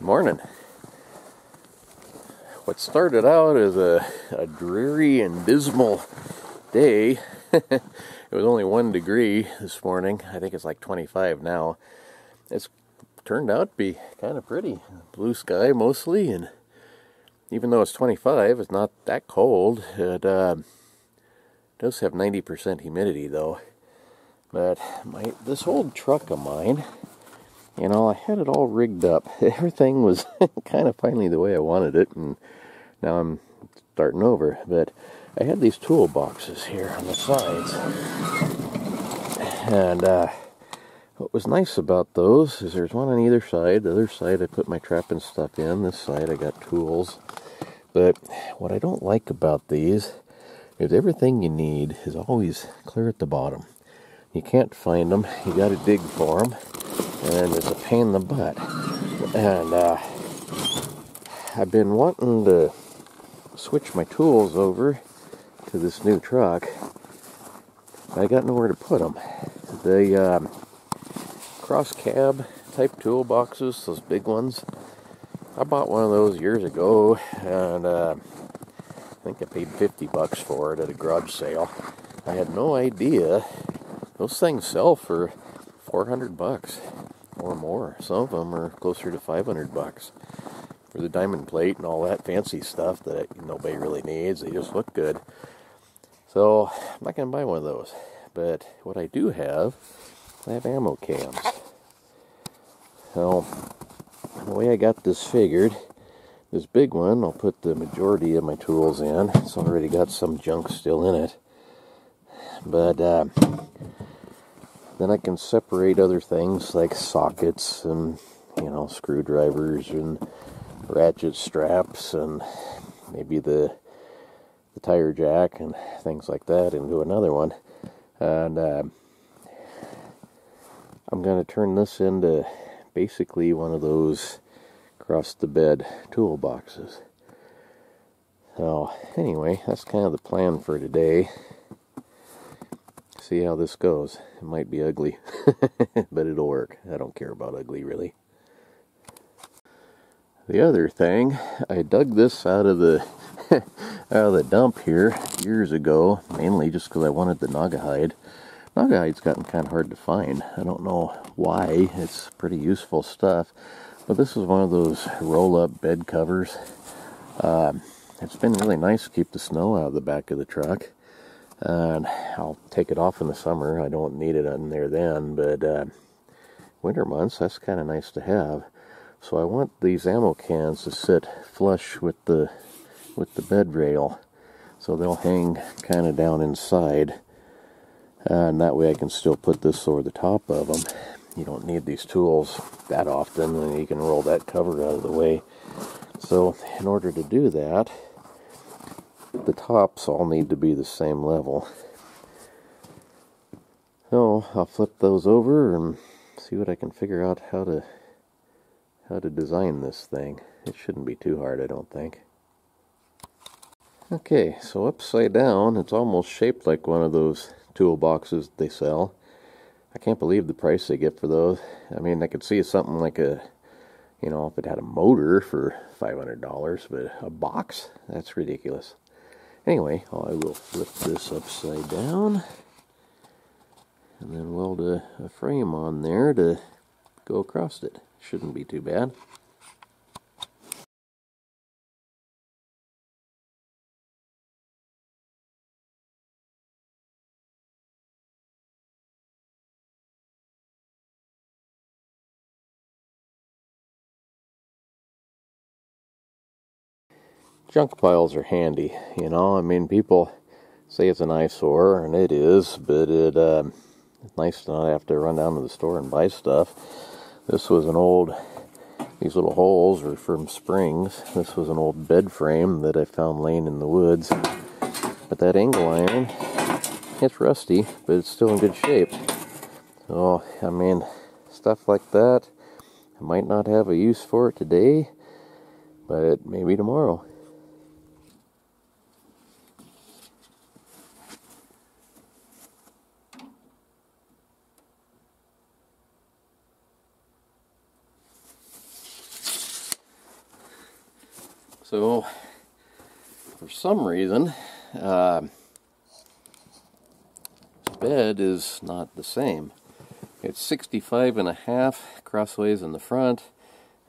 Morning. What started out as a dreary and dismal day, it was only 1 degree this morning. I think it's like 25 now. It's turned out to be kind of pretty. Blue sky mostly, and even though it's 25, it's not that cold. It does have 90% humidity though. But this old truck of mine, you know, I had it all rigged up. Everything was kind of finally the way I wanted it, and now I'm starting over. But I had these toolboxes here on the sides. And what was nice about those is there's one on either side. The other side I put my trapping stuff in. This side I got tools. But what I don't like about these is everything you need is always clear at the bottom. You can't find them. You got to dig for them. And it's a pain in the butt. And I've been wanting to switch my tools over to this new truck. I got nowhere to put them. The cross cab type toolboxes, those big ones, I bought one of those years ago, and I think I paid $50 for it at a garage sale. I had no idea those things sell for $400 or more. Some of them are closer to $500 for the diamond plate and all that fancy stuff that nobody really needs. They just look good. So I'm not going to buy one of those. But what I do have, I have ammo cans. So the way I got this figured, this big one, I'll put the majority of my tools in. It's already got some junk still in it. But then I can separate other things like sockets and, you know, screwdrivers and ratchet straps and maybe the tire jack and things like that into another one. And I'm going to turn this into basically one of those across the bed toolboxes. So anyway, that's kind of the plan for today. See how this goes. It might be ugly, but it'll work. I don't care about ugly, really. The other thing, I dug this out of the dump here years ago, mainly just because I wanted the Naugahyde. Naugahyde's gotten kind of hard to find. I don't know why. It's pretty useful stuff. But this is one of those roll-up bed covers. It's been really nice to keep the snow out of the back of the truck. And I'll take it off in the summer. I don't need it in there then, but winter months, that's kind of nice to have. So I want these ammo cans to sit flush with the bed rail, so they'll hang kind of down inside, and that way I can still put this over the top of them. You don't need these tools that often, and you can roll that cover out of the way. So in order to do that, the tops all need to be the same level. So I'll flip those over and see what I can figure out how to design this thing. It shouldn't be too hard, I don't think. Okay, so upside down, it's almost shaped like one of those toolboxes they sell. I can't believe the price they get for those. I mean, I could see something like if it had a motor for $500, but a box? That's ridiculous. Anyway, I will flip this upside down and then weld a frame on there to go across it. Shouldn't be too bad. Junk piles are handy, you know. I mean, people say it's an eyesore, and it is, but it's nice to not have to run down to the store and buy stuff. This was these little holes are from springs. This was an old bed frame that I found laying in the woods. But that angle iron, it's rusty, but it's still in good shape. So, I mean, stuff like that, I might not have a use for it today, but maybe tomorrow. So, for some reason, bed is not the same. It's 65.5 crossways in the front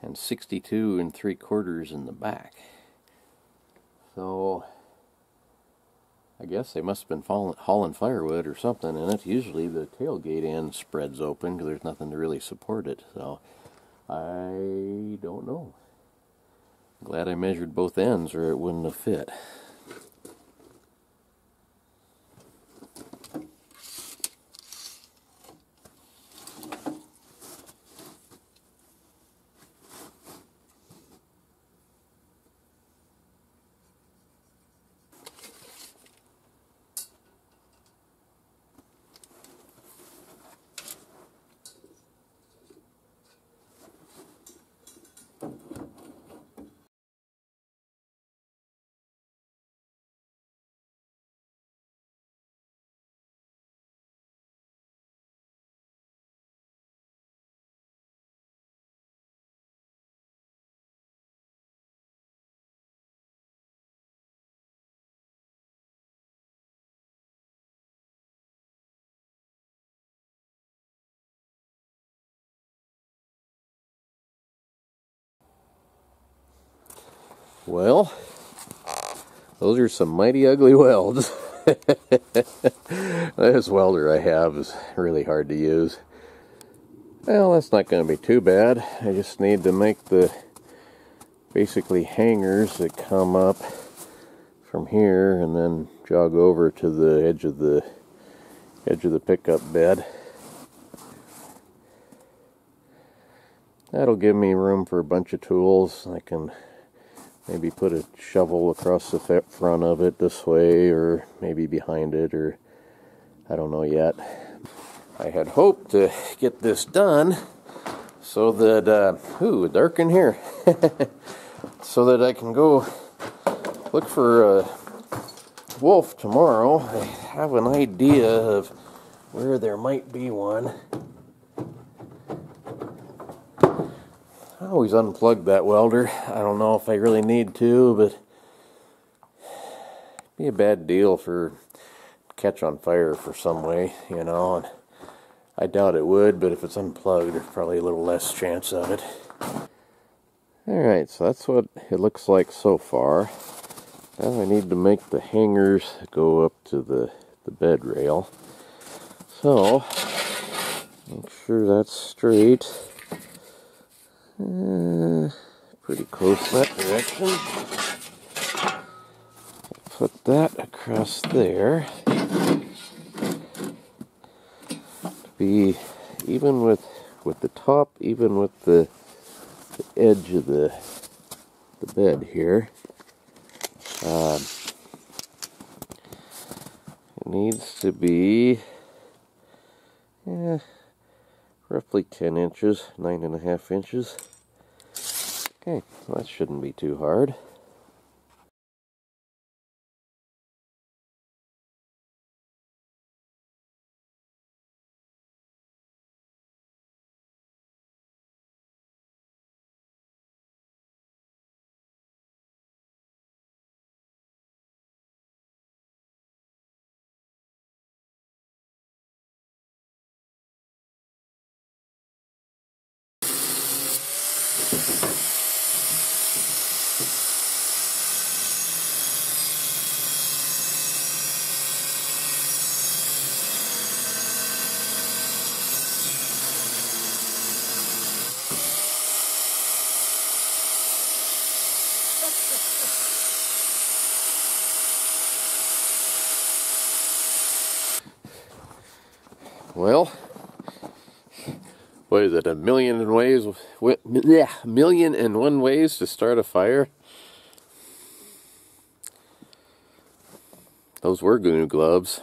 and 62 3/4 in the back. So I guess they must have been hauling firewood or something in it. Usually the tailgate end spreads open because there's nothing to really support it. So I don't know. Glad I measured both ends or it wouldn't have fit. Well, those are some mighty ugly welds. This welder I have is really hard to use. Well, that's not going to be too bad. I just need to make the basically hangers that come up from here and then jog over to the edge of the pickup bed. That'll give me room for a bunch of tools. I can maybe put a shovel across the front of it this way, or maybe behind it, or I don't know yet. I had hoped to get this done so that, ooh, dark in here, so that I can go look for a wolf tomorrow. I have an idea of where there might be one. I always unplug that welder. I don't know if I really need to, but it'd be a bad deal for catch on fire for some way, you know. And I doubt it would, but if it's unplugged, there's probably a little less chance of it. Alright, so that's what it looks like so far. Now I need to make the hangers go up to the bed rail. So, make sure that's straight. Pretty close that direction. Put that across there. To be even with the top, even with the edge of the bed here. It needs to be roughly 10 inches, 9.5 inches. Okay, well, that shouldn't be too hard. Well, what is it, a million and one ways to start a fire? Those were glue gloves.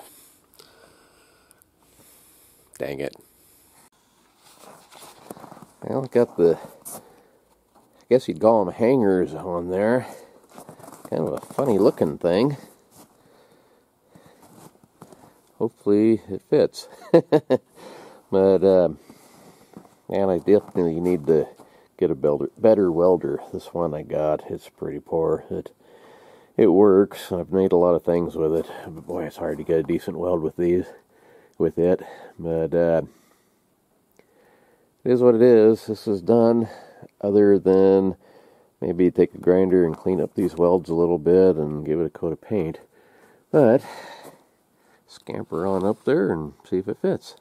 Dang it. Well, got the, I guess you'd call them hangers on there. Kind of a funny looking thing. Hopefully it fits. But, man, I definitely need to get a better welder. This one I got, it's pretty poor. It works. I've made a lot of things with it, but boy, it's hard to get a decent weld with it. But it is what it is. This is done. Other than maybe take a grinder and clean up these welds a little bit and give it a coat of paint. But scamper on up there and see if it fits.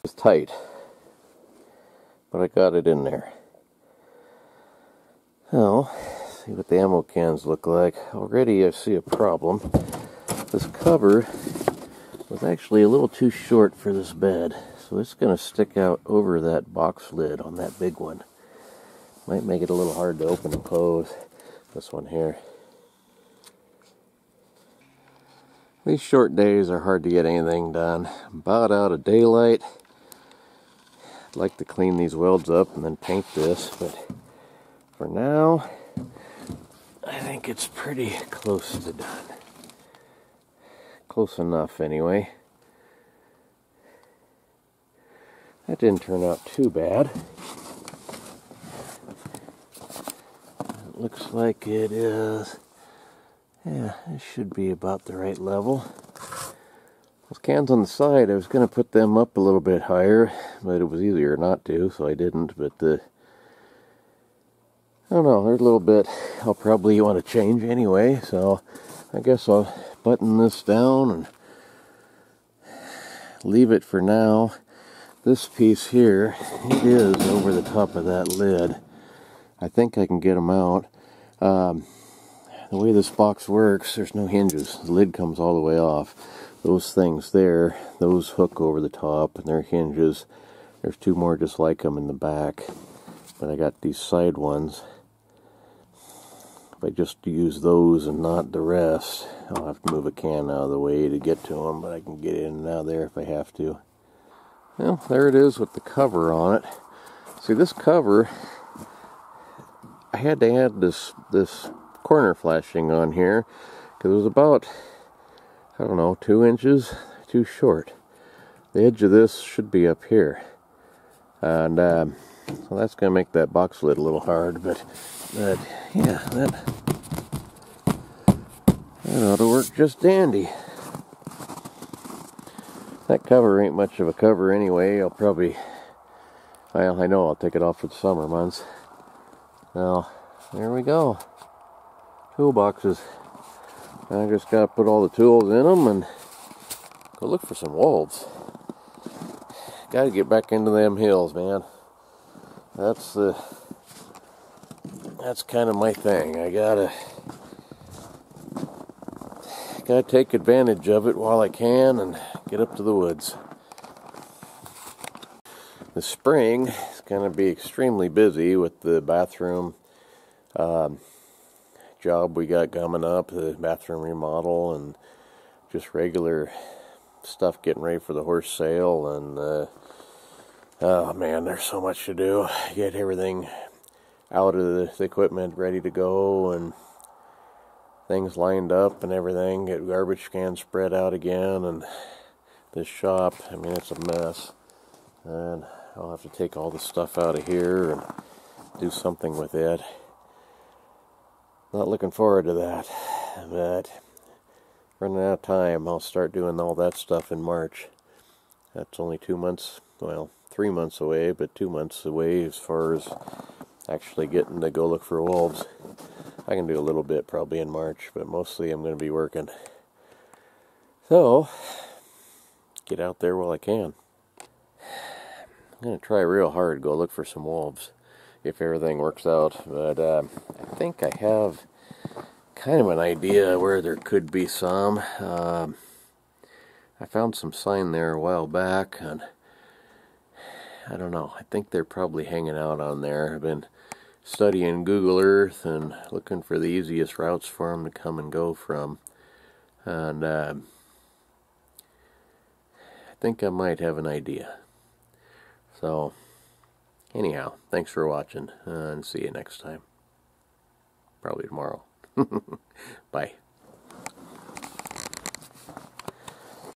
It's tight, but I got it in there. Now, see what the ammo cans look like. Already I see a problem. This cover was actually a little too short for this bed, so it's going to stick out over that box lid on that big one. Might make it a little hard to open and close. This one here. These short days are hard to get anything done. I'm about out of daylight. I'd like to clean these welds up and then paint this, but for now, I think it's pretty close to done. Close enough, anyway. That didn't turn out too bad. It looks like it is. Yeah, it should be about the right level. Those cans on the side, I was going to put them up a little bit higher, but it was easier not to, so I didn't. But I don't know, there's a little bit I'll probably want to change anyway, so I guess I'll button this down and leave it for now. This piece here, it is over the top of that lid. I think I can get them out. The way this box works, there's no hinges. The lid comes all the way off. Those things there, those hook over the top and they're hinges. There's two more just like them in the back. But I got these side ones. If I just use those and not the rest, I'll have to move a can out of the way to get to them, but I can get in and out of there if I have to. Well, there it is with the cover on it. See, this cover, I had to add this corner flashing on here because it was about, I don't know, 2 inches too short. The edge of this should be up here, and so that's going to make that box lid a little hard, but yeah, that ought to work just dandy. That cover ain't much of a cover anyway. I'll probably, well, I know I'll take it off for the summer months. Now, there we go. Toolboxes. I just got to put all the tools in them and go look for some wolves. Got to get back into them hills, man. That's kind of my thing. I gotta take advantage of it while I can and get up to the woods. The spring is going to be extremely busy with the bathroom job we got coming up, the bathroom remodel, and just regular stuff getting ready for the horse sale. And oh man, there's so much to do. Get everything out of the equipment ready to go and things lined up and everything. Get garbage cans spread out again, and this shop, I mean, it's a mess. And I'll have to take all the stuff out of here and do something with it. Not looking forward to that, but running out of time. I'll start doing all that stuff in March. That's only 2 months, well, 3 months away, but 2 months away as far as actually getting to go look for wolves. I can do a little bit probably in March, but mostly I'm going to be working. So, get out there while I can. I'm going to try real hard to go look for some wolves if everything works out, but I think I have kind of an idea where there could be some. I found some sign there a while back, and I don't know, I think they're probably hanging out on there. I've been studying Google Earth and looking for the easiest routes for them to come and go from, and I think I might have an idea. So anyhow, thanks for watching, and see you next time. Probably tomorrow. Bye.